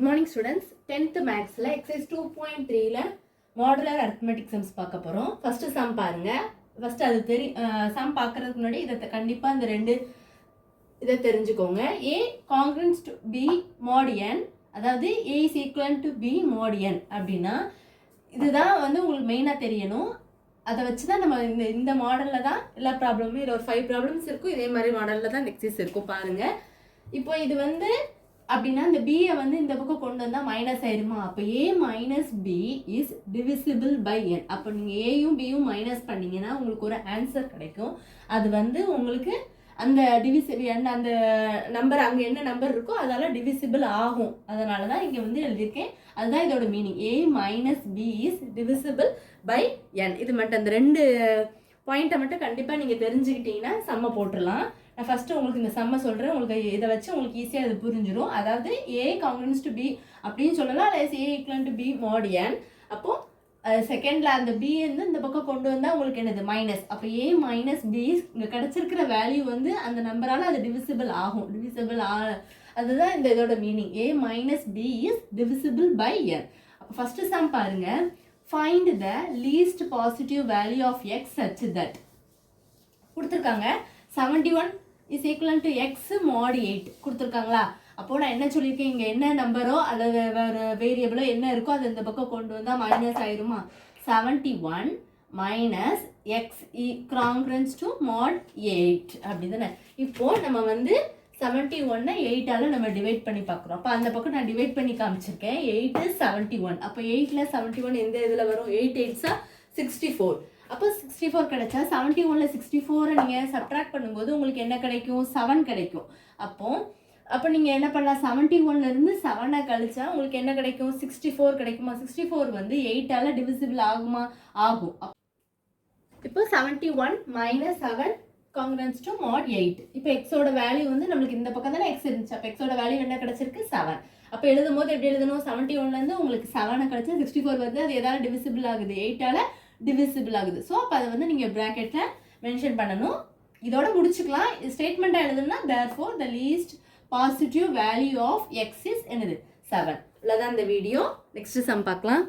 Good morning students. 10th maths la exercise 2.3 la modular arithmetic sums பார்க்க போறோம். first sum பாருங்க. first அது sum பார்க்கிறதுக்கு முன்னாடி இத கண்டிப்பா இந்த ரெண்டு இத தெரிஞ்சுக்கோங்க. A congruent to B mod n, அதாவது A is equivalent to B mod n அப்படினா இதுதான் வந்து உங்களுக்கு மெயினா தெரியணும். அதை வச்சு தான் நம்ம இந்த மாடல்ல தான் எல்லா ப்ராப்ளமும் இதுல ஒரு 5 ப்ராப்ளம்ஸ் இருக்கும். இதே மாதிரி மாடல்ல தான் எக்ஸசைஸ் இருக்கும் பாருங்க. இப்போ இது வந்து அப்படினா இந்த b வந்து இந்த பக்கம் கொண்டு வந்தா மைனஸ் ஆயிருமா? அப்ப a minus b is divisible by n. அப்ப நீங்க a யும் b யும் மைனஸ் பண்ணீங்கன்னா உங்களுக்கு ஒரு ஆன்சர் கிடைக்கும். அது வந்து உங்களுக்கு அந்த டிவிசிபிள் அந்த நம்பர் அங்க என்ன நம்பர் இருக்கோ அதால டிவிசிபிள் ஆகும். அதனால தான் இங்க வந்து எழுதிருக்கேன். அதுதான் இதோட meaning. a minus b is divisible by n. இது மட்டும் அந்த ரெண்டு பாயிண்ட்டை மட்டும் கண்டிப்பா நீங்க தெரிஞ்சுக்கிட்டீங்கன்னா சம்ம போட்டுடலாம். நான் ஃபர்ஸ்ட் உங்களுக்கு இந்த சம்ம சொல்றேன். உங்களுக்கு இதை வச்சு உங்களுக்கு ஈஸியா இது புரிஞ்சிடும். அதாவது a congruent to b அப்படின்னு சொல்லலாம். அல்லது a equivalent to b mod n. அப்போ செகண்ட்ல அந்த b வந்து இந்த பக்கம் கொண்டு வந்தா உங்களுக்கு என்னது மைனஸ். அப்போ a மைனஸ் b இங்க கிடைச்சிருக்கிற வேல்யூ வந்து அந்த நம்பரால அது டிவிசிபிள் ஆகும். அதுதான் இந்த இதோட meaning. a minus b is divisible by n. அப்போ ஃபர்ஸ்ட் சம் பாருங்க. find the least positive value of x such that கொடுத்திருக்காங்க 71 is equivalent to x mod 8 கொடுத்திருக்காங்களா? அப்போ நான் என்ன சொல்லியிருக்கேன், இங்க என்ன நம்பரோ அல்லது வேரியபிளோ என்ன இருக்கோ அது இந்த பக்கம் கொண்டு வந்தா மைனஸ் ஆயிருமா? 71 minus x congruent to mod 8 அப்படிதானே. இப்போ நம்ம வந்து 71 8ஆல நம்ம டிவைட் பண்ணி பார்க்குறோம். அப்போ அந்த பக்கம் நான் டிவைட் பண்ணி காமிச்சிருக்கேன். 8 is 71. அப்போ 8ல 71 எந்த இதில் வரும்? 8 8s 64. அப்போ 64 கிடைச்சா 71ல 64 நீங்கள் சப்ட்ராக்ட் பண்ணும்போது உங்களுக்கு என்ன கிடைக்கும்? 7 கிடைக்கும். அப்போ நீங்கள் என்ன பண்ணலாம்? 71ல இருந்து 7 கழிச்சா உங்களுக்கு என்ன கிடைக்கும்? 64 கிடைக்குமா? 64 வந்து 8ஆல டிவிசிபிள் ஆகுமா? ஆகும். இப்போ 71 மைனஸ் 7 congruent to mod 8. இப்போ xோட வேல்யூ வந்து நம்மளுக்கு இந்த பக்கம் தானே x இருந்துச்சு. அப்போ xோட வேல்யூ என்ன கிடைச்சிருக்கு? 7. அப்போ எழுதும் போது எப்படி எழுதணும்? 71ல இருந்து உங்களுக்கு 7 கிடைச்சா 64 வருது. அது எதால டிவிசிபிள் ஆகுது? 8ஆல டிவிசிபிள் ஆகுது. ஸோ அப்போ அதை வந்து நீங்கள் ப்ராக்கெட்டில் மென்ஷன் பண்ணணும். இதோட முடிச்சுக்கலாம். ஸ்டேட்மெண்ட்டாக எழுதுனா therefore the least positive value of x is என்னது? 7. இவ்வளோதான் இந்த வீடியோ. நெக்ஸ்ட் சம் பார்க்கலாம்.